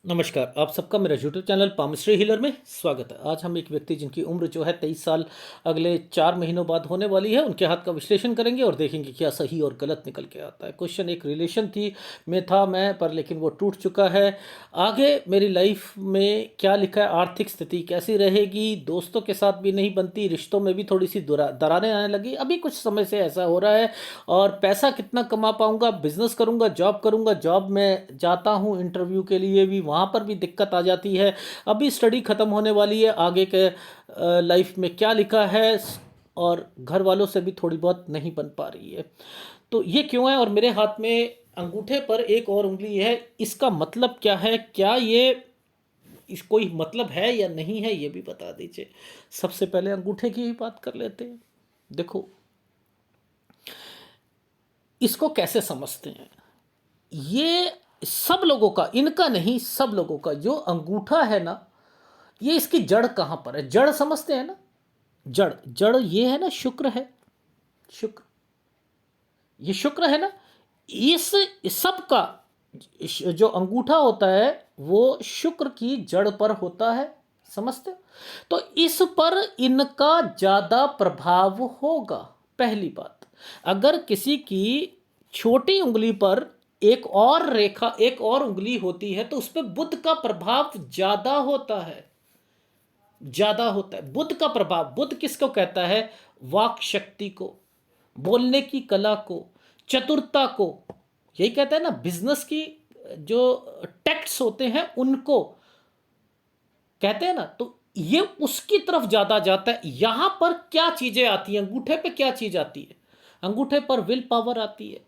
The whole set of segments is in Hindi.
नमस्कार, आप सबका मेरा यूट्यूब चैनल पामश्री हीलर में स्वागत है। आज हम एक व्यक्ति जिनकी उम्र जो है 23 साल अगले 4 महीनों बाद होने वाली है, उनके हाथ का विश्लेषण करेंगे और देखेंगे क्या सही और गलत निकल के आता है। क्वेश्चन एक रिलेशन थी में था मैं पर लेकिन वो टूट चुका है। आगे मेरी लाइफ में क्या लिखा है, आर्थिक स्थिति कैसी रहेगी, दोस्तों के साथ भी नहीं बनती, रिश्तों में भी थोड़ी सी दरारें आने लगी, अभी कुछ समय से ऐसा हो रहा है। और पैसा कितना कमा पाऊंगा, बिजनेस करूंगा, जॉब में जाता हूं इंटरव्यू के लिए भी, वहाँ पर भी दिक्कत आ जाती है। अभी स्टडी ख़त्म होने वाली है, आगे के लाइफ में क्या लिखा है, और घर वालों से भी थोड़ी बहुत नहीं बन पा रही है। तो ये क्यों है, और मेरे हाथ में अंगूठे पर एक और उंगली है, इसका मतलब क्या है, क्या ये इस कोई मतलब है या नहीं है, ये भी बता दीजिए। सबसे पहले अंगूठे की ही बात कर लेते हैं। देखो, इसको कैसे समझते हैं, ये सब लोगों का, इनका नहीं, सब लोगों का जो अंगूठा है ना, ये इसकी जड़ कहाँ पर है, जड़ समझते हैं ना। जड़ जड़ ये है ना, शुक्र है, शुक्र, ये शुक्र है ना। इस सब का जो अंगूठा होता है वो शुक्र की जड़ पर होता है, समझते हो। तो इस पर इनका ज्यादा प्रभाव होगा। पहली बात, अगर किसी की छोटी उंगली पर एक और रेखा, एक और उंगली होती है तो उस पर बुध का प्रभाव ज्यादा होता है, ज्यादा होता है बुध का प्रभाव। बुध किसको कहता है, वाक शक्ति को, बोलने की कला को, चतुरता को, यही कहता है ना। बिजनेस की जो टेक्ट्स होते हैं उनको कहते हैं ना। तो ये उसकी तरफ ज्यादा जाता है। यहां पर क्या चीजें आती हैं, अंगूठे पे क्या चीज आती है, अंगूठे पर विल पावर आती है।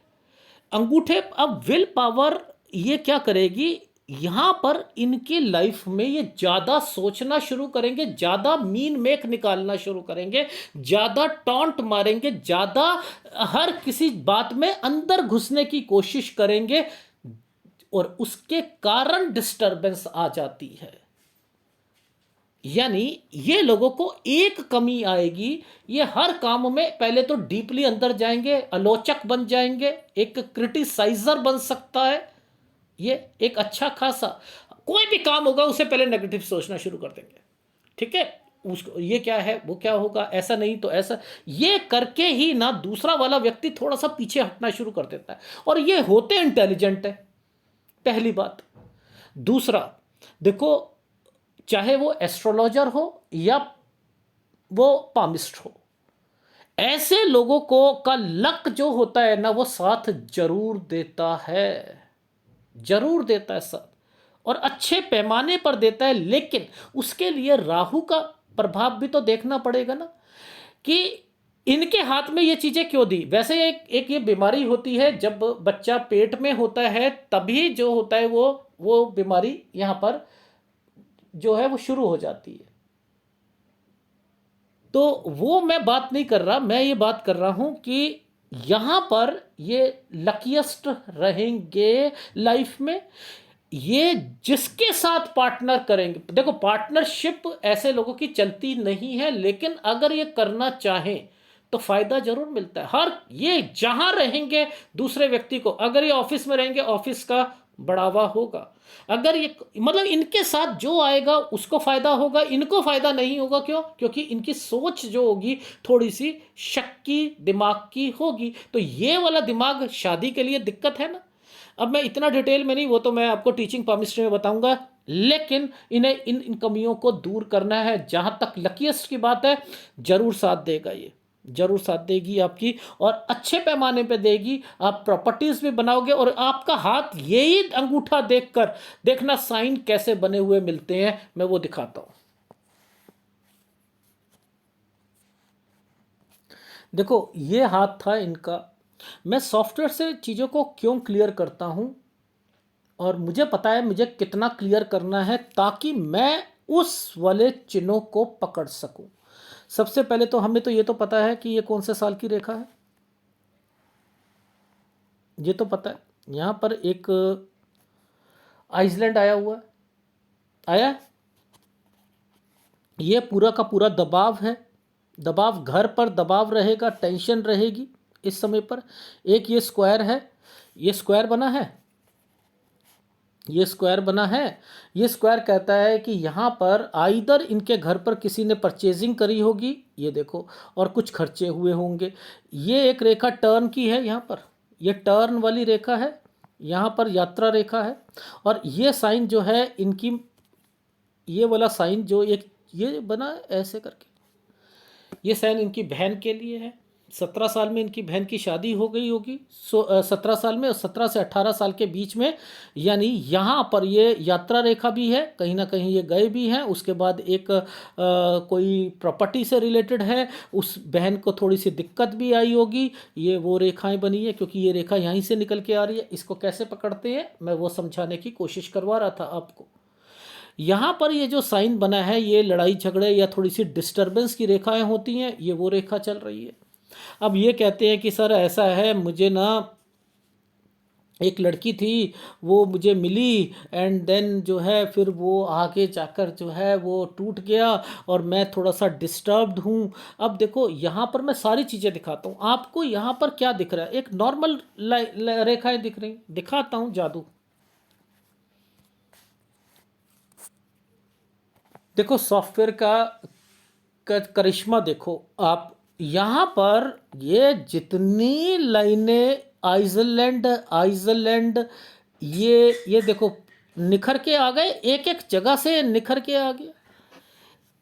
अंगूठे, अब विल पावर ये क्या करेगी, यहां पर इनकी लाइफ में ये ज्यादा सोचना शुरू करेंगे, ज्यादा मीन मेक निकालना शुरू करेंगे, ज्यादा टॉन्ट मारेंगे, ज्यादा हर किसी बात में अंदर घुसने की कोशिश करेंगे, और उसके कारण डिस्टरबेंस आ जाती है। यानी ये लोगों को एक कमी आएगी, ये हर काम में पहले तो डीपली अंदर जाएंगे, आलोचक बन जाएंगे, एक क्रिटिसाइजर बन सकता है ये, एक अच्छा खासा कोई भी काम होगा उसे पहले नेगेटिव सोचना शुरू कर देंगे। ठीक है, उसको ये क्या है, वो क्या होगा, ऐसा नहीं तो ऐसा, ये करके ही ना दूसरा वाला व्यक्ति थोड़ा सा पीछे हटना शुरू कर देता है। और ये होते इंटेलिजेंट है, पहली बात। दूसरा, देखो, चाहे वो एस्ट्रोलॉजर हो या वो पामिस्ट हो, ऐसे लोगों को का लक जो होता है ना, वो साथ जरूर देता है, जरूर देता है साथ, और अच्छे पैमाने पर देता है। लेकिन उसके लिए राहु का प्रभाव भी तो देखना पड़ेगा ना, कि इनके हाथ में ये चीजें क्यों दी। वैसे एक एक ये बीमारी होती है, जब बच्चा पेट में होता है तभी जो होता है वो बीमारी यहां पर जो है वो शुरू हो जाती है। तो वो मैं बात नहीं कर रहा, मैं ये बात कर रहा हूं कि यहां पर ये लकीएस्ट रहेंगे लाइफ में। ये जिसके साथ पार्टनर करेंगे, देखो पार्टनरशिप ऐसे लोगों की चलती नहीं है, लेकिन अगर ये करना चाहें तो फायदा जरूर मिलता है। हर ये जहां रहेंगे दूसरे व्यक्ति को, अगर ये ऑफिस में रहेंगे ऑफिस का बढ़ावा होगा, अगर ये मतलब इनके साथ जो आएगा उसको फायदा होगा, इनको फायदा नहीं होगा। क्यों? क्योंकि इनकी सोच जो होगी थोड़ी सी शक्की दिमाग की होगी। तो ये वाला दिमाग शादी के लिए दिक्कत है ना। अब मैं इतना डिटेल में नहीं, वो तो मैं आपको टीचिंग पामिस्ट्री में बताऊंगा, लेकिन इन्हें इन कमियों को दूर करना है। जहां तक लकीएस्ट की बात है, जरूर साथ देगा, ये जरूर साथ देगी आपकी, और अच्छे पैमाने पे देगी। आप प्रॉपर्टीज भी बनाओगे, और आपका हाथ यही अंगूठा देखकर देखना साइन कैसे बने हुए मिलते हैं, मैं वो दिखाता हूं। देखो, ये हाथ था इनका। मैं सॉफ्टवेयर से चीज़ों को क्यों क्लियर करता हूं, और मुझे पता है मुझे कितना क्लियर करना है ताकि मैं उस वाले चिन्हों को पकड़ सकूं। सबसे पहले तो हमें तो ये तो पता है कि ये कौन से साल की रेखा है, ये तो पता है। यहां पर एक आइसलैंड आया हुआ है, आया है। ये पूरा का पूरा दबाव है, दबाव, घर पर दबाव रहेगा, टेंशन रहेगी इस समय पर। एक ये स्क्वायर है, ये स्क्वायर बना है, ये स्क्वायर बना है। ये स्क्वायर कहता है कि यहाँ पर आइदर इनके घर पर किसी ने परचेजिंग करी होगी, ये देखो, और कुछ खर्चे हुए होंगे। ये एक रेखा टर्न की है, यहाँ पर ये टर्न वाली रेखा है, यहाँ पर यात्रा रेखा है। और ये साइन जो है इनकी, ये वाला साइन जो एक ये बना है ऐसे करके, ये साइन इनकी बहन के लिए है। 17 साल में इनकी बहन की शादी हो गई होगी, 17 साल में, और 17 से 18 साल के बीच में, यानी यहाँ पर ये यात्रा रेखा भी है, कहीं ना कहीं ये गए भी हैं। उसके बाद एक कोई प्रॉपर्टी से रिलेटेड है, उस बहन को थोड़ी सी दिक्कत भी आई होगी। ये वो रेखाएं बनी है, क्योंकि ये रेखा यहीं से निकल के आ रही है। इसको कैसे पकड़ते हैं मैं वो समझाने की कोशिश करवा रहा था आपको। यहाँ पर ये जो साइन बना है, ये लड़ाई झगड़े या थोड़ी सी डिस्टरबेंस की रेखाएं होती हैं, ये वो रेखा चल रही है। अब ये कहते हैं कि सर ऐसा है, मुझे ना एक लड़की थी, वो मुझे मिली, एंड देन जो है फिर वो आगे जाकर जो है वो टूट गया, और मैं थोड़ा सा डिस्टर्ब्ड हूँ। अब देखो यहाँ पर मैं सारी चीज़ें दिखाता हूँ आपको। यहाँ पर क्या दिख रहा है, एक नॉर्मल रेखाएं दिख रही, दिखाता हूँ जादू। देखो सॉफ्टवेयर का करिश्मा देखो आप। यहाँ पर ये जितनी लाइनें आइसलैंड आइसलैंड, ये देखो निखर के आ गए, एक एक जगह से निखर के आ गया।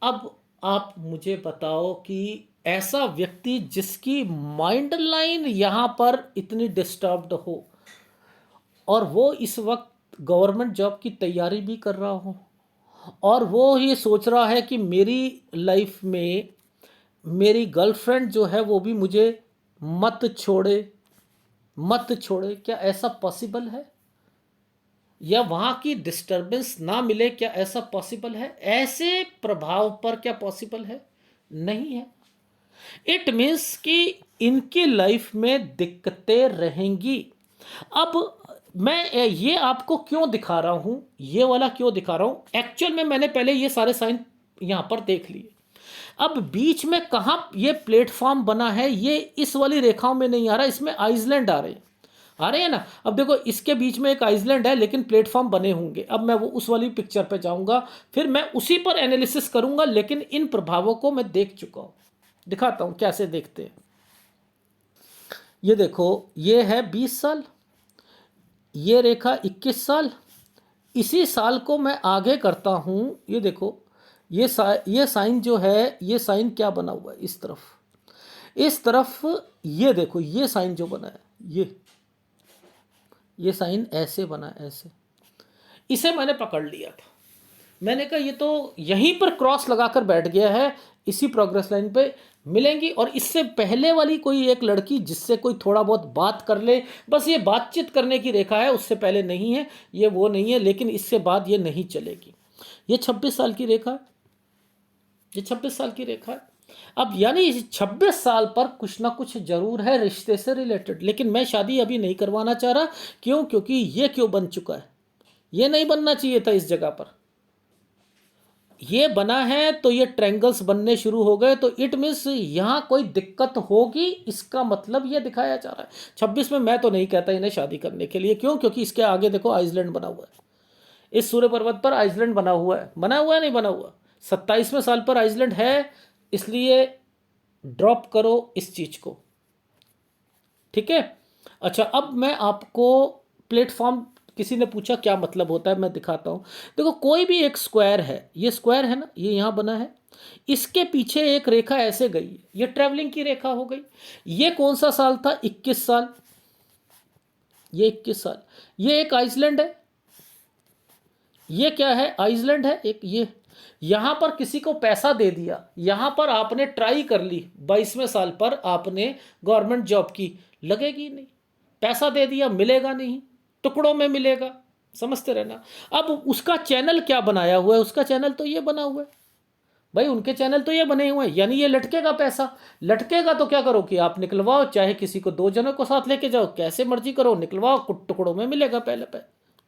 अब आप मुझे बताओ कि ऐसा व्यक्ति जिसकी माइंड लाइन यहाँ पर इतनी डिस्टर्ब्ड हो, और वो इस वक्त गवर्नमेंट जॉब की तैयारी भी कर रहा हो, और वो ये सोच रहा है कि मेरी लाइफ में मेरी गर्लफ्रेंड जो है वो भी मुझे मत छोड़े, मत छोड़े, क्या ऐसा पॉसिबल है? या वहाँ की डिस्टरबेंस ना मिले, क्या ऐसा पॉसिबल है? ऐसे प्रभाव पर क्या पॉसिबल है? नहीं है। इट मीन्स कि इनकी लाइफ में दिक्कतें रहेंगी। अब मैं ये आपको क्यों दिखा रहा हूँ, ये वाला क्यों दिखा रहा हूँ, एक्चुअल में मैंने पहले ये सारे साइन यहाँ पर देख लिए। अब बीच में कहाँ ये प्लेटफॉर्म बना है, ये इस वाली रेखाओं में नहीं आ रहा, इसमें आइसलैंड आ रहे हैं ना। अब देखो इसके बीच में एक आइसलैंड है, लेकिन प्लेटफॉर्म बने होंगे। अब मैं वो उस वाली पिक्चर पे जाऊंगा, फिर मैं उसी पर एनालिसिस करूंगा, लेकिन इन प्रभावों को मैं देख चुका हूं। दिखाता हूं कैसे देखते हैं। ये देखो, ये है 20 साल, ये रेखा 21 साल। इसी साल को मैं आगे करता हूं, ये देखो, ये साइन जो है, ये साइन क्या बना हुआ है इस तरफ, ये देखो ये साइन जो बना है, ये साइन ऐसे बना है, ऐसे। इसे मैंने पकड़ लिया था, मैंने कहा ये तो यहीं पर क्रॉस लगाकर बैठ गया है, इसी प्रोग्रेस लाइन पे मिलेंगी। और इससे पहले वाली कोई एक लड़की जिससे कोई थोड़ा बहुत बात कर ले, बस ये बातचीत करने की रेखा है, उससे पहले नहीं है, ये वो नहीं है, लेकिन इससे बाद ये नहीं चलेगी। ये 26 साल की रेखा है, ये 26 साल की रेखा है। अब यानी इस 26 साल पर कुछ ना कुछ जरूर है रिश्ते से रिलेटेड, लेकिन मैं शादी अभी नहीं करवाना चाह रहा। क्यों? क्योंकि ये क्यों बन चुका है, ये नहीं बनना चाहिए था इस जगह पर। ये बना है तो ये ट्रायंगल्स बनने शुरू हो गए, तो इट मीन्स यहाँ कोई दिक्कत होगी, इसका मतलब ये दिखाया जा रहा है। 26 में मैं तो नहीं कहता इन्हें शादी करने के लिए। क्यों? क्योंकि इसके आगे देखो आइसलैंड बना हुआ है, इस सूर्य पर्वत पर आइसलैंड बना हुआ है, नहीं बना हुआ। 27वें साल पर आइसलैंड है, इसलिए ड्रॉप करो इस चीज को, ठीक है। अच्छा, अब मैं आपको प्लेटफॉर्म, किसी ने पूछा क्या मतलब होता है, मैं दिखाता हूं। देखो कोई भी एक स्क्वायर है, ये स्क्वायर है ना, ये यहां बना है, इसके पीछे एक रेखा ऐसे गई है, ये ट्रेवलिंग की रेखा हो गई। ये कौन सा साल था? 21 साल, ये 21 साल। ये एक आइसलैंड है, ये क्या है? आइसलैंड है एक। ये यहां पर किसी को पैसा दे दिया, यहां पर आपने ट्राई कर ली, 22वें साल पर आपने गवर्नमेंट जॉब की, लगेगी नहीं। पैसा दे दिया, मिलेगा नहीं, टुकड़ों में मिलेगा, समझते रहना। अब उसका चैनल क्या बनाया हुआ है? उसका चैनल तो ये बना हुआ है भाई, उनके चैनल तो ये बने हुए हैं, यानी ये लटकेगा पैसा। लटकेगा तो क्या करो कि आप निकलवाओ, चाहे किसी को 2 जनों को साथ लेके जाओ, कैसे मर्जी करो, निकलवाओ, टुकड़ों में मिलेगा पहले पे,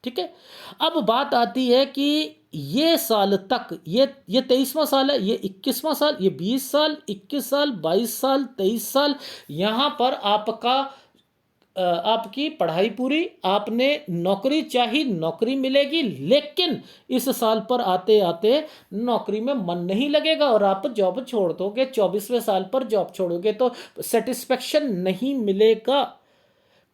ठीक है। अब बात आती है कि ये साल तक, ये 23वां साल है, ये 21वां साल, ये 20 साल, 21 साल, 22 साल, 23 साल, यहाँ पर आपका आपकी पढ़ाई पूरी, आपने नौकरी चाही, नौकरी मिलेगी, लेकिन इस साल पर आते आते नौकरी में मन नहीं लगेगा और आप जॉब छोड़ दोगे। 24वें साल पर जॉब छोड़ोगे तो सेटिस्फेक्शन नहीं मिलेगा,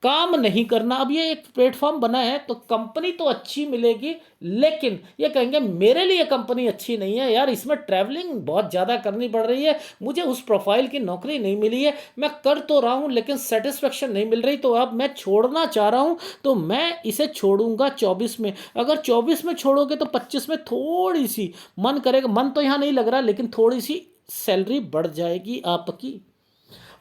काम नहीं करना। अब ये एक प्लेटफॉर्म बना है तो कंपनी तो अच्छी मिलेगी, लेकिन ये कहेंगे मेरे लिए कंपनी अच्छी नहीं है यार, इसमें ट्रैवलिंग बहुत ज़्यादा करनी पड़ रही है, मुझे उस प्रोफाइल की नौकरी नहीं मिली है, मैं कर तो रहा हूँ लेकिन सेटिस्फेक्शन नहीं मिल रही, तो अब मैं छोड़ना चाह रहा हूँ, तो मैं इसे छोड़ूंगा 24 में। अगर 24 में छोड़ोगे तो 25 में थोड़ी सी मन करेगा, मन तो यहाँ नहीं लग रहा, लेकिन थोड़ी सी सैलरी बढ़ जाएगी आपकी,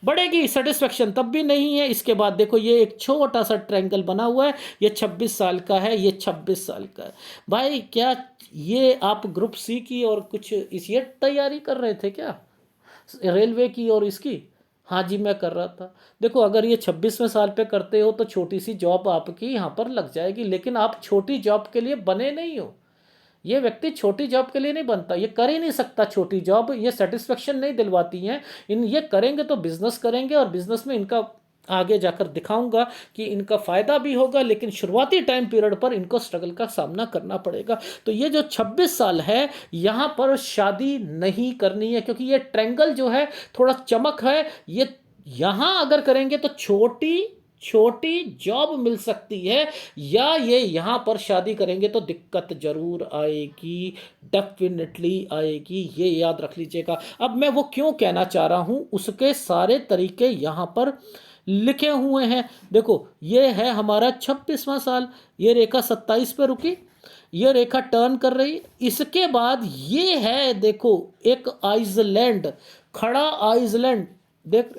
बढ़ेगी, सेटिस्फेक्शन तब भी नहीं है। इसके बाद देखो ये एक छोटा सा ट्रायंगल बना हुआ है, ये 26 साल का है, ये 26 साल का है। भाई क्या ये आप ग्रुप सी की और कुछ इस ये तैयारी कर रहे थे क्या, रेलवे की और इसकी? हाँ जी मैं कर रहा था। देखो अगर ये 26वें साल पे करते हो तो छोटी सी जॉब आपकी यहाँ पर लग जाएगी, लेकिन आप छोटी जॉब के लिए बने नहीं हो। ये व्यक्ति छोटी जॉब के लिए नहीं बनता, ये कर ही नहीं सकता छोटी जॉब, ये सेटिस्फेक्शन नहीं दिलवाती हैं। इन ये करेंगे तो बिजनेस करेंगे, और बिजनेस में इनका आगे जाकर दिखाऊंगा कि इनका फ़ायदा भी होगा, लेकिन शुरुआती टाइम पीरियड पर इनको स्ट्रगल का सामना करना पड़ेगा। तो ये जो 26 साल है यहाँ पर शादी नहीं करनी है, क्योंकि ये ट्रैंगल जो है थोड़ा चमक है, ये यहाँ अगर करेंगे तो छोटी छोटी जॉब मिल सकती है, या ये यहाँ पर शादी करेंगे तो दिक्कत जरूर आएगी, डेफिनेटली आएगी, ये याद रख लीजिएगा। अब मैं वो क्यों कहना चाह रहा हूँ उसके सारे तरीके यहाँ पर लिखे हुए हैं। देखो ये है हमारा 26वां साल, ये रेखा 27 पे रुकी, ये रेखा टर्न कर रही, इसके बाद ये है देखो एक आइसलैंड, खड़ा आइसलैंड, देख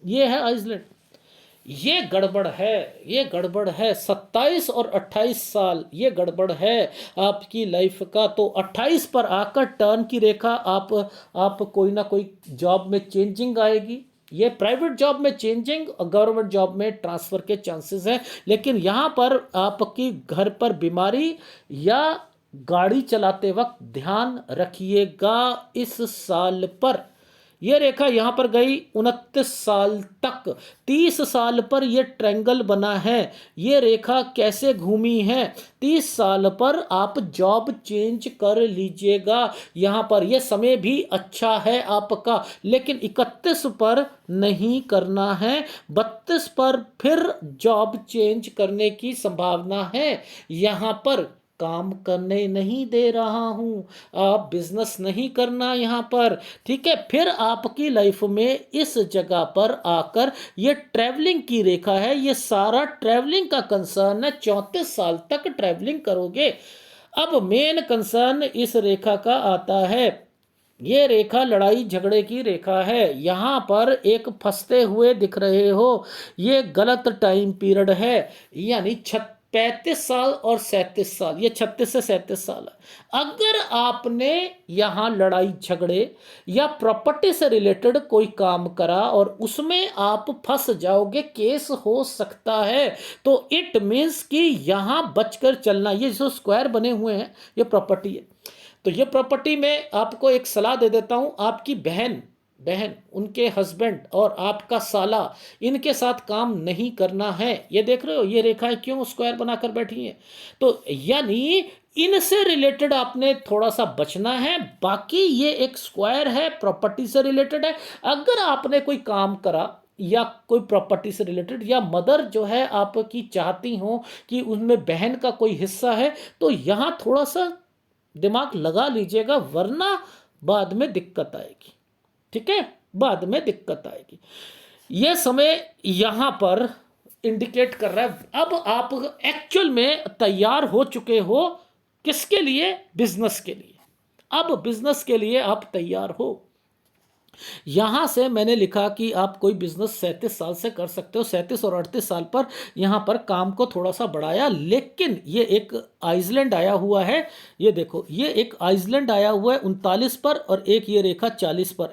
ये है आइसलैंड, ये गड़बड़ है, ये गड़बड़ है। 27 और 28 साल ये गड़बड़ है आपकी लाइफ का। तो 28 पर आकर टर्न की रेखा, आप कोई ना कोई जॉब में चेंजिंग आएगी, ये प्राइवेट जॉब में चेंजिंग और गवर्नमेंट जॉब में ट्रांसफ़र के चांसेस हैं। लेकिन यहाँ पर आपकी घर पर बीमारी या गाड़ी चलाते वक्त ध्यान रखिएगा इस साल पर। ये रेखा यहाँ पर गई 29 साल तक, 30 साल पर ये ट्रायंगल बना है। ये रेखा कैसे घूमी है, 30 साल पर आप जॉब चेंज कर लीजिएगा। यहाँ पर ये समय भी अच्छा है आपका, लेकिन 31 पर नहीं करना है, 32 पर फिर जॉब चेंज करने की संभावना है। यहाँ पर काम करने नहीं दे रहा हूँ, आप बिजनेस नहीं करना यहाँ पर, ठीक है। फिर आपकी लाइफ में इस जगह पर आकर ये ट्रैवलिंग की रेखा है, ये सारा ट्रैवलिंग का कंसर्न है, 34 साल तक ट्रैवलिंग करोगे। अब मेन कंसर्न इस रेखा का आता है, ये रेखा लड़ाई झगड़े की रेखा है, यहाँ पर एक फंसते हुए दिख रहे हो, ये गलत टाइम पीरियड है, यानी 35 साल और 37 साल, ये 36 से 37 साल है। अगर आपने यहाँ लड़ाई झगड़े या प्रॉपर्टी से रिलेटेड कोई काम करा और उसमें आप फंस जाओगे, केस हो सकता है, तो इट मीन्स कि यहाँ बचकर चलना। ये जो स्क्वायर बने हुए हैं ये प्रॉपर्टी है, तो ये प्रॉपर्टी में आपको एक सलाह दे देता हूँ, आपकी बहन उनके हस्बैंड और आपका साला, इनके साथ काम नहीं करना है। ये देख रहे हो ये रेखाएं क्यों स्क्वायर बनाकर बैठी हैं, तो यानी इनसे रिलेटेड आपने थोड़ा सा बचना है। बाकी ये एक स्क्वायर है, प्रॉपर्टी से रिलेटेड है। अगर आपने कोई काम करा या कोई प्रॉपर्टी से रिलेटेड, या मदर जो है आपकी चाहती हो कि उनमें बहन का कोई हिस्सा है, तो यहाँ थोड़ा सा दिमाग लगा लीजिएगा, वरना बाद में दिक्कत आएगी, ठीक है, बाद में दिक्कत आएगी। यह समय यहां पर इंडिकेट कर रहा है अब आप एक्चुअल में तैयार हो चुके हो, किसके लिए, बिजनेस के लिए। अब बिजनेस के लिए आप तैयार हो। यहाँ से मैंने लिखा कि आप कोई बिजनेस 37 साल से कर सकते हो, 37 और 38 साल पर यहाँ पर काम को थोड़ा सा बढ़ाया। लेकिन ये एक आइसलैंड आया हुआ है, ये देखो ये एक आइसलैंड आया हुआ है 39 पर, और एक ये रेखा 40 पर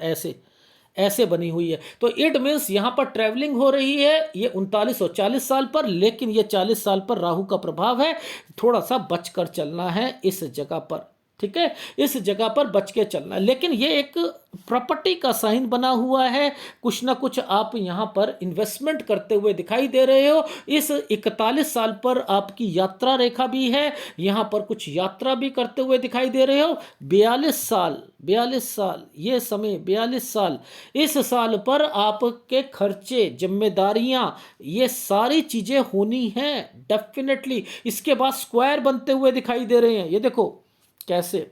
ऐसे बनी हुई है। तो इट मीन्स यहाँ पर ट्रैवलिंग हो रही है, ये 39 और 40 साल पर, लेकिन ये 40 साल पर राहु का प्रभाव है, थोड़ा सा बचकर चलना है इस जगह पर, ठीक है, इस जगह पर बच के चलना है। लेकिन ये एक प्रॉपर्टी का साइन बना हुआ है, कुछ ना कुछ आप यहाँ पर इन्वेस्टमेंट करते हुए दिखाई दे रहे हो। इस 41 साल पर आपकी यात्रा रेखा भी है, यहाँ पर कुछ यात्रा भी करते हुए दिखाई दे रहे हो। 42 साल ये समय, 42 साल, इस साल पर आपके खर्चे, जिम्मेदारियां, ये सारी चीजें होनी हैं डेफिनेटली। इसके बाद स्क्वायर बनते हुए दिखाई दे रहे हैं, ये देखो कैसे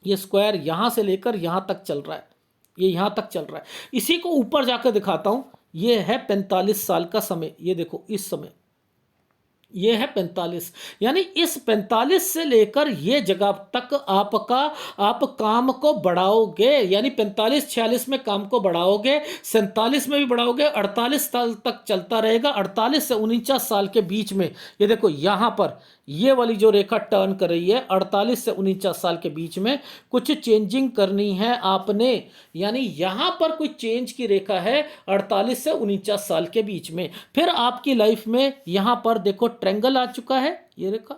ये स्क्वायर यहां से लेकर यहां तक चल रहा है, ये यहां तक चल रहा है। इसी को ऊपर जाकर दिखाता हूं, ये है 45 साल का समय, ये देखो इस समय ये है 45, यानी इस 45 से लेकर ये जगह तक आपका, आप काम को बढ़ाओगे, यानी 45-46 में काम को बढ़ाओगे, 47 में भी बढ़ाओगे, 48 साल तक चलता रहेगा। 48 से 49 साल के बीच में ये देखो यहां पर ये वाली जो रेखा टर्न कर रही है, 48 से 49 साल के बीच में कुछ चेंजिंग करनी है आपने, यानी यहां पर कोई चेंज की रेखा है 48 से 49 साल के बीच में। फिर आपकी लाइफ में यहां पर देखो ट्रायंगल आ चुका है, ये रेखा,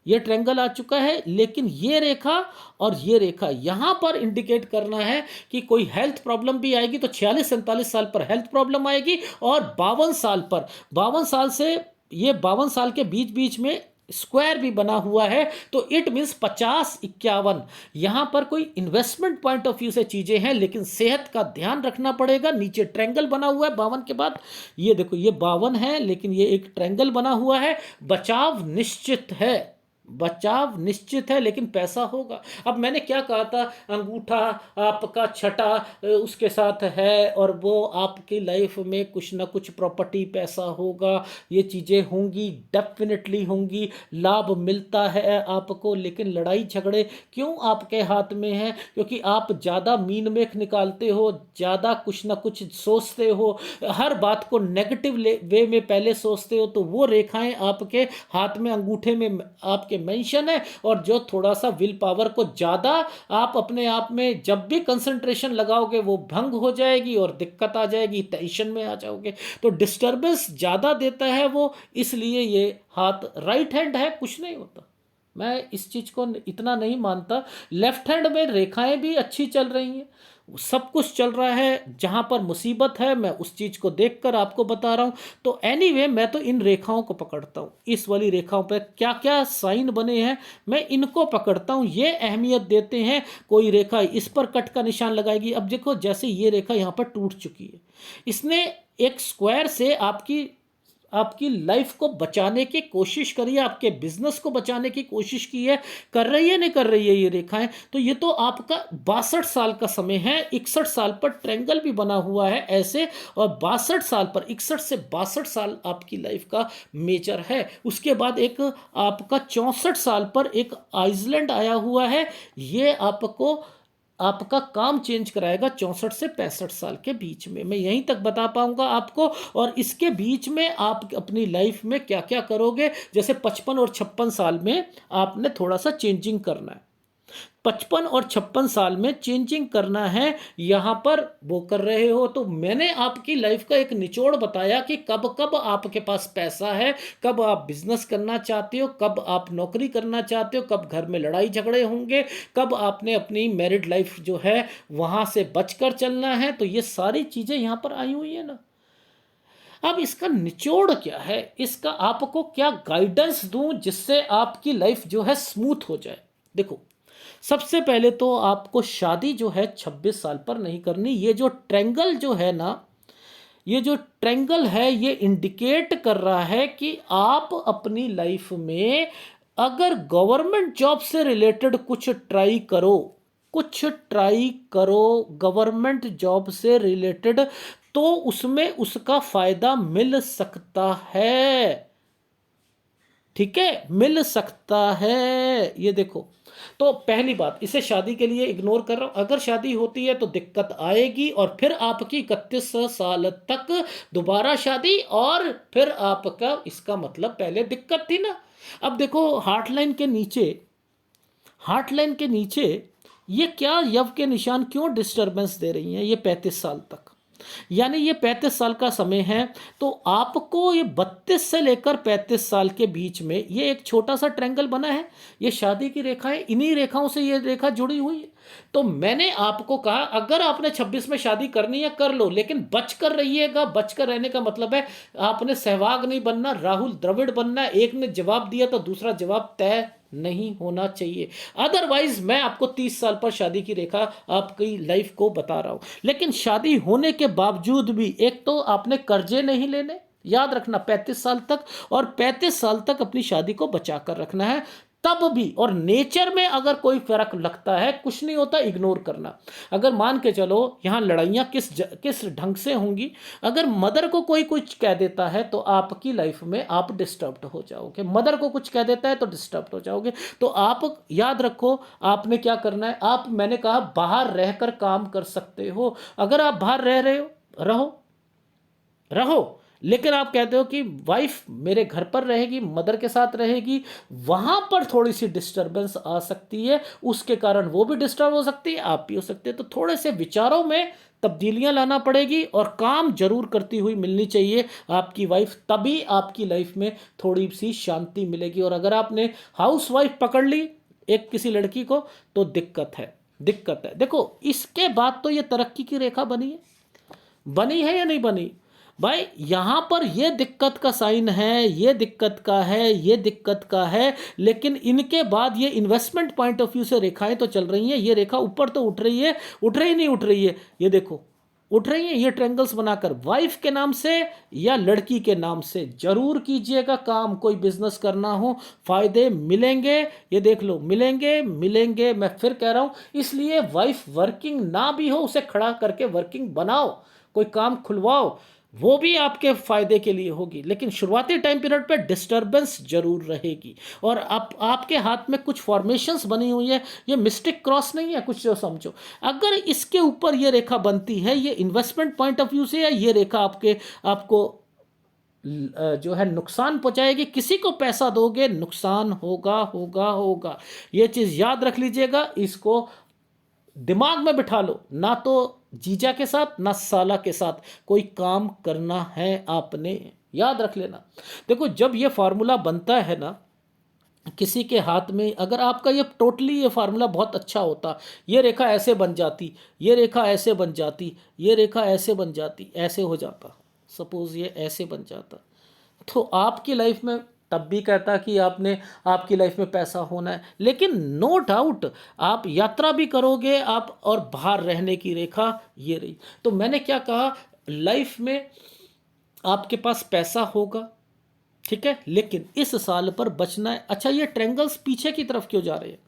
ये ट्रायंगल आ चुका है, लेकिन ये रेखा और ये रेखा यहां पर इंडिकेट करना है कि कोई हेल्थ प्रॉब्लम भी आएगी, तो 46-47 साल पर हेल्थ प्रॉब्लम आएगी, और 52 साल पर, 52 साल से ये 52 साल के बीच बीच में स्क्वायर भी बना हुआ है, तो इट मीन्स 50-51, यहां पर कोई इन्वेस्टमेंट पॉइंट ऑफ व्यू से चीजें हैं, लेकिन सेहत का ध्यान रखना पड़ेगा। नीचे ट्रायंगल बना हुआ है 52 के बाद, ये देखो ये 52 है, लेकिन ये एक ट्रायंगल बना हुआ है। बचाव निश्चित है, बचाव निश्चित है, लेकिन पैसा होगा। अब मैंने क्या कहा था, अंगूठा आपका छठा उसके साथ है, और वो आपकी लाइफ में कुछ ना कुछ प्रॉपर्टी, पैसा होगा, ये चीज़ें होंगी, डेफिनेटली होंगी, लाभ मिलता है आपको। लेकिन लड़ाई झगड़े क्यों आपके हाथ में है? क्योंकि आप ज़्यादा मीन मेख निकालते हो, ज़्यादा कुछ ना कुछ सोचते हो, हर बात को नेगेटिव वे में पहले सोचते हो, तो वो रेखाएं आपके हाथ में, अंगूठे में आपके मेंशन है। और जो थोड़ा सा विल पावर को ज़्यादा आप अपने आप में जब भी कंसंट्रेशन लगाओगे, वो भंग हो जाएगी और दिक्कत आ जाएगी, टेंशन में आ जाओगे, तो डिस्टर्बेंस ज़्यादा देता है वो, इसलिए ये हाथ राइट हैंड है, कुछ नहीं होता। मैं इस चीज़ को इतना नहीं मानता। लेफ्ट हैंड में रेखाएं भी अच्छी चल रही हैं, सब कुछ चल रहा है। जहाँ पर मुसीबत है, मैं उस चीज़ को देखकर आपको बता रहा हूँ। तो एनीवे, मैं तो इन रेखाओं को पकड़ता हूँ, इस वाली रेखाओं पर क्या क्या साइन बने हैं, मैं इनको पकड़ता हूँ, ये अहमियत देते हैं। कोई रेखा इस पर कट का निशान लगाएगी। अब देखो, जैसे ये रेखा यहाँ पर टूट चुकी है, इसने एक स्क्वायर से आपकी आपकी लाइफ को बचाने की कोशिश करी है, आपके बिजनेस को बचाने की कोशिश की है, कर रही है नहीं कर रही है ये रेखाएं? तो ये तो आपका 62 साल का समय है। 61 साल पर ट्रायंगल भी बना हुआ है ऐसे, और 62 साल पर, 61 से 62 साल आपकी लाइफ का मेजर है। उसके बाद एक आपका 64 साल पर एक आइसलैंड आया हुआ है, ये आपको आपका काम चेंज कराएगा 64 से 65 साल के बीच में। मैं यहीं तक बता पाऊंगा आपको। और इसके बीच में आप अपनी लाइफ में क्या क्या करोगे, जैसे 55 और 56 साल में आपने थोड़ा सा चेंजिंग करना है, 55 और 56 साल में चेंजिंग करना है, यहाँ पर वो कर रहे हो। तो मैंने आपकी लाइफ का एक निचोड़ बताया कि कब कब आपके पास पैसा है, कब आप बिजनेस करना चाहते हो, कब आप नौकरी करना चाहते हो, कब घर में लड़ाई झगड़े होंगे, कब आपने अपनी मैरिड लाइफ जो है वहाँ से बचकर चलना है। तो ये सारी चीज़ें यहाँ पर आई हुई है ना। अब इसका निचोड़ क्या है, इसका आपको क्या गाइडेंस दूं जिससे आपकी लाइफ जो है स्मूथ हो जाए। देखो, सबसे पहले तो आपको शादी जो है 26 साल पर नहीं करनी। ये जो ट्रायंगल जो है ना, ये जो ट्रायंगल है, ये इंडिकेट कर रहा है कि आप अपनी लाइफ में अगर गवर्नमेंट जॉब से रिलेटेड कुछ ट्राई करो, कुछ ट्राई करो गवर्नमेंट जॉब से रिलेटेड, तो उसमें उसका फायदा मिल सकता है। ठीक है, मिल सकता है। ये देखो, तो पहली बात, इसे शादी के लिए इग्नोर कर रहा हूं। अगर शादी होती है तो दिक्कत आएगी, और फिर आपकी 31 साल तक दोबारा शादी, और फिर आपका, इसका मतलब पहले दिक्कत थी ना। अब देखो, हार्ट लाइन के नीचे, हार्ट लाइन के नीचे ये क्या यव के निशान क्यों डिस्टरबेंस दे रही हैं ये 35 साल तक? यानी ये 35 साल का समय है। तो आपको ये 32 से लेकर 35 साल के बीच में ये एक छोटा सा ट्रायंगल बना है, ये शादी की रेखा है, इन्हीं रेखाओं से ये रेखा जुड़ी हुई है। तो मैंने आपको कहा अगर आपने 26 में शादी करनी है कर लो, लेकिन बचकर रहिएगा। बचकर रहने का मतलब है आपने सहवाग नहीं बनना, राहुल द्रविड़ बनना है। एक ने जवाब दिया तो दूसरा जवाब तय नहीं होना चाहिए। अदरवाइज मैं आपको 30 साल पर शादी की रेखा आपकी लाइफ को बता रहा हूं। लेकिन शादी होने के बावजूद भी एक तो आपने कर्जे नहीं लेने, याद रखना 35 साल तक, और 35 साल तक अपनी शादी को बचा कर रखना है तब भी। और नेचर में अगर कोई फर्क लगता है, कुछ नहीं होता, इग्नोर करना। अगर मान के चलो यहां लड़ाइयां किस ढंग से होंगी, अगर मदर को कोई कुछ कह देता है तो आपकी लाइफ में आप डिस्टर्ब्ड हो जाओगे। मदर को कुछ कह देता है तो डिस्टर्ब्ड हो जाओगे। तो आप याद रखो आपने क्या करना है। आप, मैंने कहा बाहर रहकर काम कर सकते हो। अगर आप बाहर रह रहे हो, रहो रहो, लेकिन आप कहते हो कि वाइफ मेरे घर पर रहेगी, मदर के साथ रहेगी, वहां पर थोड़ी सी डिस्टरबेंस आ सकती है, उसके कारण वो भी डिस्टर्ब हो सकती है, आप भी हो सकते हैं। तो थोड़े से विचारों में तब्दीलियां लाना पड़ेगी और काम जरूर करती हुई मिलनी चाहिए आपकी वाइफ, तभी आपकी लाइफ में थोड़ी सी शांति मिलेगी। और अगर आपने हाउस वाइफ पकड़ ली एक किसी लड़की को तो दिक्कत है, दिक्कत है। देखो इसके बाद तो ये तरक्की की रेखा बनी है या नहीं बनी भाई। यहां पर ये दिक्कत का साइन है, ये दिक्कत का है, ये दिक्कत का है, लेकिन इनके बाद ये इन्वेस्टमेंट पॉइंट ऑफ व्यू से रेखाएं तो चल रही हैं। ये रेखा ऊपर तो उठ रही है, उठ रही नहीं उठ रही है, ये देखो उठ रही है। ये ट्रायंगल्स बनाकर वाइफ के नाम से या लड़की के नाम से जरूर कीजिएगा काम। कोई बिजनेस करना हो, फायदे मिलेंगे, ये देख लो मिलेंगे मिलेंगे, मैं फिर कह रहा हूं। इसलिए वाइफ वर्किंग ना भी हो उसे खड़ा करके वर्किंग बनाओ, कोई काम खुलवाओ, वो भी आपके फायदे के लिए होगी। लेकिन शुरुआती टाइम पीरियड पे डिस्टरबेंस जरूर रहेगी। और आपके हाथ में कुछ फॉर्मेशंस बनी हुई है, ये मिस्टिक क्रॉस नहीं है कुछ, जो समझो। अगर इसके ऊपर ये रेखा बनती है, ये इन्वेस्टमेंट पॉइंट ऑफ व्यू से है, ये रेखा आपको जो है नुकसान पहुंचाएगी। किसी को पैसा दोगे नुकसान होगा होगा होगा, ये चीज याद रख लीजिएगा। इसको दिमाग में बिठा लो, ना तो जीजा के साथ ना साला के साथ कोई काम करना है आपने, याद रख लेना। देखो जब ये फार्मूला बनता है ना किसी के हाथ में, अगर आपका ये टोटली ये फार्मूला बहुत अच्छा होता, ये रेखा ऐसे बन जाती, ये रेखा ऐसे बन जाती, ये रेखा ऐसे बन जाती, ऐसे हो जाता, सपोज ये ऐसे बन जाता, तो आपकी लाइफ में तब भी कहता कि आपकी लाइफ में पैसा होना है। लेकिन नो डाउट आप यात्रा भी करोगे आप, और बाहर रहने की रेखा ये रही। तो मैंने क्या कहा, लाइफ में आपके पास पैसा होगा, ठीक है, लेकिन इस साल पर बचना है। अच्छा ये ट्रायंगल्स पीछे की तरफ क्यों जा रहे हैं,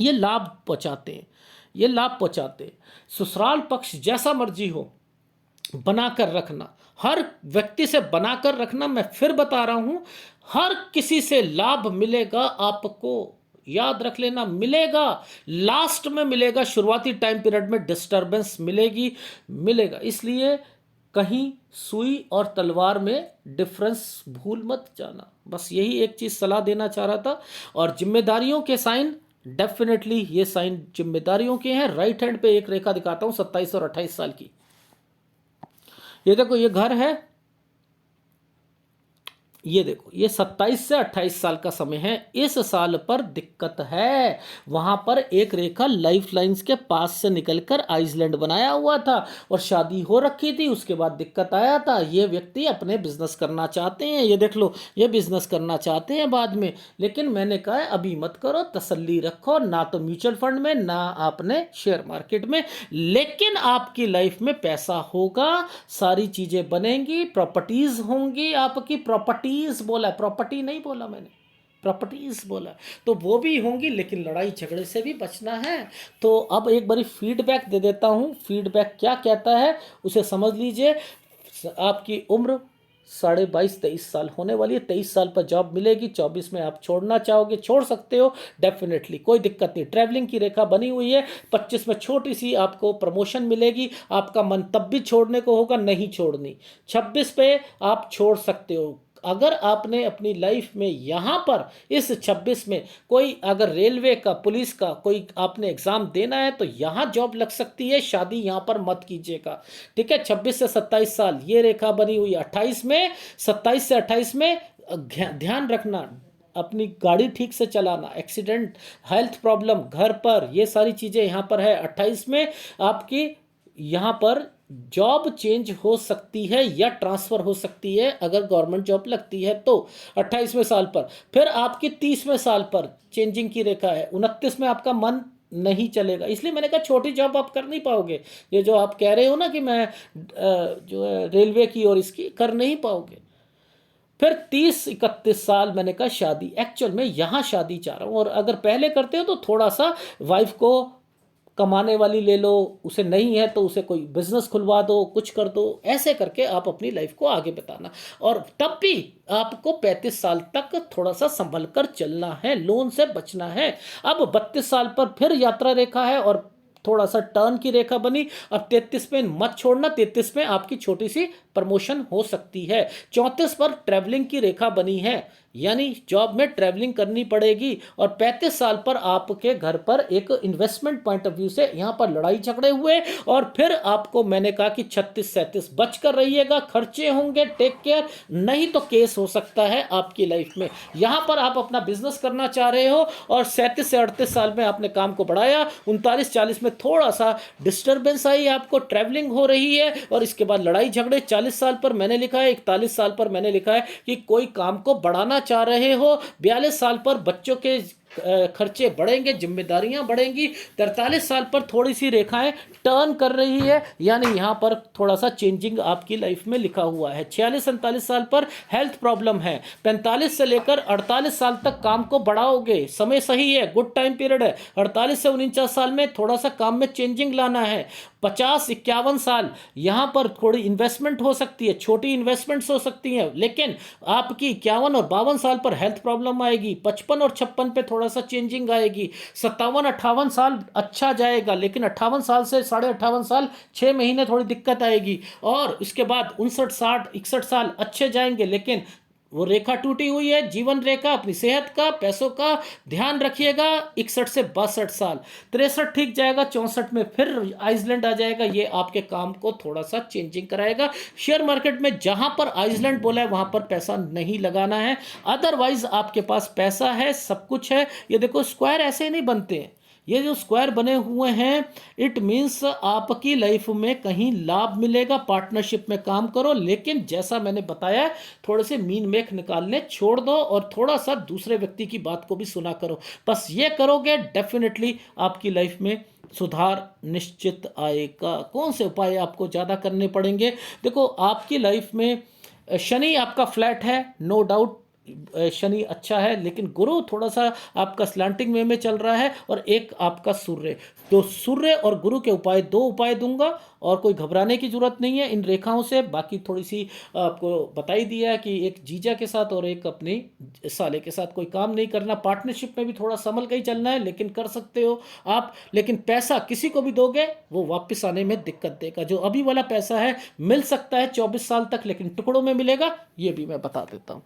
ये लाभ पहुंचाते हैं, ये लाभ पहुंचाते हैं। ससुराल पक्ष जैसा मर्जी हो बनाकर रखना, हर व्यक्ति से बनाकर रखना। मैं फिर बता रहा हूं, हर किसी से लाभ मिलेगा आपको, याद रख लेना, मिलेगा, लास्ट में मिलेगा। शुरुआती टाइम पीरियड में डिस्टरबेंस मिलेगा। इसलिए कहीं सुई और तलवार में डिफरेंस भूल मत जाना। बस यही एक चीज सलाह देना चाह रहा था। और जिम्मेदारियों के साइन, डेफिनेटली ये साइन जिम्मेदारियों के हैं। राइट हैंड पे एक रेखा दिखाता हूं 27 और 28 साल की। ये देखो ये घर है, ये देखो ये 27 से 28 साल का समय है। इस साल पर दिक्कत है, वहां पर एक रेखा लाइफ लाइंस के पास से निकलकर आइसलैंड बनाया हुआ था और शादी हो रखी थी, उसके बाद दिक्कत आया था। ये व्यक्ति अपने बिजनेस करना चाहते हैं, ये देख लो ये बिजनेस करना चाहते हैं बाद में, लेकिन मैंने कहा अभी मत करो, तसल्ली रखो, ना तो म्यूचुअल फंड में ना आपने शेयर मार्केट में, लेकिन आपकी लाइफ में पैसा होगा, सारी चीजें बनेंगी, प्रॉपर्टीज होंगी आपकी। प्रॉपर्टीज बोला, प्रॉपर्टी नहीं बोला मैंने, प्रॉपर्टीज बोला, तो वो भी होंगी, लेकिन लड़ाई झगड़े से भी बचना है। तो अब एक बारी फीडबैक दे देता हूं, फीडबैक क्या कहता है उसे समझ लीजिए। आपकी उम्र 22.5-23 साल होने वाली है। 23 साल पर जॉब मिलेगी, 24 में आप छोड़ना चाहोगे छोड़ सकते हो, डेफिनेटली कोई दिक्कत नहीं। ट्रैवलिंग की रेखा बनी हुई है। 25 में छोटी सी आपको प्रमोशन मिलेगी, आपका मन तब भी छोड़ने को होगा, नहीं छोड़नी। 26 पे आप छोड़ सकते हो, अगर आपने अपनी लाइफ में यहाँ पर इस 26 में कोई अगर रेलवे का, पुलिस का कोई आपने एग्ज़ाम देना है तो यहाँ जॉब लग सकती है। शादी यहाँ पर मत कीजिएगा, ठीक है। 26 से 27 साल ये रेखा बनी हुई है। 28 में, 27 से 28 में ध्यान रखना, अपनी गाड़ी ठीक से चलाना, एक्सीडेंट, हेल्थ प्रॉब्लम घर पर, ये सारी चीज़ें यहाँ पर है। 28 में आपकी यहाँ पर जॉब चेंज हो सकती है या ट्रांसफ़र हो सकती है अगर गवर्नमेंट जॉब लगती है तो 28वें साल पर। फिर आपकी 30वें साल पर चेंजिंग की रेखा है। 29 में आपका मन नहीं चलेगा, इसलिए मैंने कहा छोटी जॉब आप कर नहीं पाओगे। ये जो आप कह रहे हो ना कि मैं जो है रेलवे की और इसकी कर नहीं पाओगे। फिर 30-31 साल मैंने कहा शादी, एक्चुअल में यहाँ शादी चाह रहा हूँ। और अगर पहले करते हो तो थोड़ा सा वाइफ को कमाने वाली ले लो, उसे नहीं है तो उसे कोई बिजनेस खुलवा दो, कुछ कर दो, ऐसे करके आप अपनी लाइफ को आगे बताना। और तब भी आपको 35 साल तक थोड़ा सा संभल कर चलना है, लोन से बचना है। अब 32 साल पर फिर यात्रा रेखा है और थोड़ा सा टर्न की रेखा बनी। अब 33 में मत छोड़ना, 33 में आपकी छोटी सी प्रमोशन हो सकती है। 34 पर ट्रैवलिंग की रेखा बनी है, यानी जॉब में ट्रैवलिंग करनी पड़ेगी। और 35 साल पर आपके घर पर एक इन्वेस्टमेंट पॉइंट ऑफ व्यू से यहाँ पर लड़ाई झगड़े हुए। और फिर आपको मैंने कहा कि 36-37 बच कर रहिएगा, खर्चे होंगे, टेक केयर, नहीं तो केस हो सकता है आपकी लाइफ में। यहाँ पर आप अपना बिजनेस करना चाह रहे हो और 37 से 38 साल में आपने काम को बढ़ाया, 39-40 में थोड़ा सा डिस्टर्बेंस आई, आपको ट्रैवलिंग हो रही है और इसके बाद लड़ाई झगड़े। 40 साल पर मैंने लिखा है, 41 साल पर मैंने लिखा है कि कोई काम को बढ़ाना चाह रहे हो। 42 साल पर बच्चों के खर्चे बढ़ेंगे, जिम्मेदारियां बढ़ेंगी। 43 साल पर थोड़ी सी रेखाएं टर्न कर रही है, यानी यहां पर थोड़ा सा चेंजिंग आपकी लाइफ में लिखा हुआ है। 46-47 साल पर हेल्थ प्रॉब्लम है। 45 से लेकर 48 साल तक काम को बढ़ाओगे, समय सही है, गुड टाइम पीरियड है। 48 से 49 साल में थोड़ा सा काम में चेंजिंग लाना है। 50-51 साल यहाँ पर थोड़ी इन्वेस्टमेंट हो सकती है, छोटी इन्वेस्टमेंट्स हो सकती हैं, लेकिन आपकी 51 और 52 साल पर हेल्थ प्रॉब्लम आएगी। 55 और 56 पे थोड़ा सा चेंजिंग आएगी। 57-58 साल अच्छा जाएगा, लेकिन 58 साल से 58.5 साल 6 महीने थोड़ी दिक्कत आएगी। और इसके बाद 59, 60, 61 साल अच्छे जाएंगे, लेकिन वो रेखा टूटी हुई है, जीवन रेखा। अपनी सेहत का, पैसों का ध्यान रखिएगा। 61 से 62 साल, 63 ठीक जाएगा, 64 में फिर आइसलैंड आ जाएगा। ये आपके काम को थोड़ा सा चेंजिंग कराएगा। शेयर मार्केट में जहां पर आइसलैंड बोला है वहां पर पैसा नहीं लगाना है, अदरवाइज आपके पास पैसा है, सब कुछ है। ये देखो स्क्वायर ऐसे ही नहीं बनते हैं, ये जो स्क्वायर बने हुए हैं इट मीन्स आपकी लाइफ में कहीं लाभ मिलेगा। पार्टनरशिप में काम करो, लेकिन जैसा मैंने बताया थोड़े से मीन मेख निकालने छोड़ दो और थोड़ा सा दूसरे व्यक्ति की बात को भी सुना करो। बस ये करोगे डेफिनेटली आपकी लाइफ में सुधार निश्चित आएगा। कौन से उपाय आपको ज़्यादा करने पड़ेंगे? देखो आपकी लाइफ में शनि आपका फ्लैट है, नो डाउट शनि अच्छा है, लेकिन गुरु थोड़ा सा आपका स्लैंटिंग वे में चल रहा है। और एक आपका सूर्य, तो सूर्य और गुरु के उपाय, 2 उपाय दूंगा और कोई घबराने की जरूरत नहीं है इन रेखाओं से। बाकी थोड़ी सी आपको बता ही दिया है कि एक जीजा के साथ और एक अपनी साले के साथ कोई काम नहीं करना। पार्टनरशिप में भी थोड़ा संभल के ही चलना है, लेकिन कर सकते हो आप। लेकिन पैसा किसी को भी दोगे वो वापस आने में दिक्कत देगा। जो अभी वाला पैसा है मिल सकता है 24 साल तक, लेकिन टुकड़ों में मिलेगा, ये भी मैं बता देता हूँ।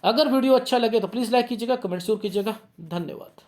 अगर वीडियो अच्छा लगे तो प्लीज़ लाइक कीजिएगा, कमेंट जरूर कीजिएगा। धन्यवाद।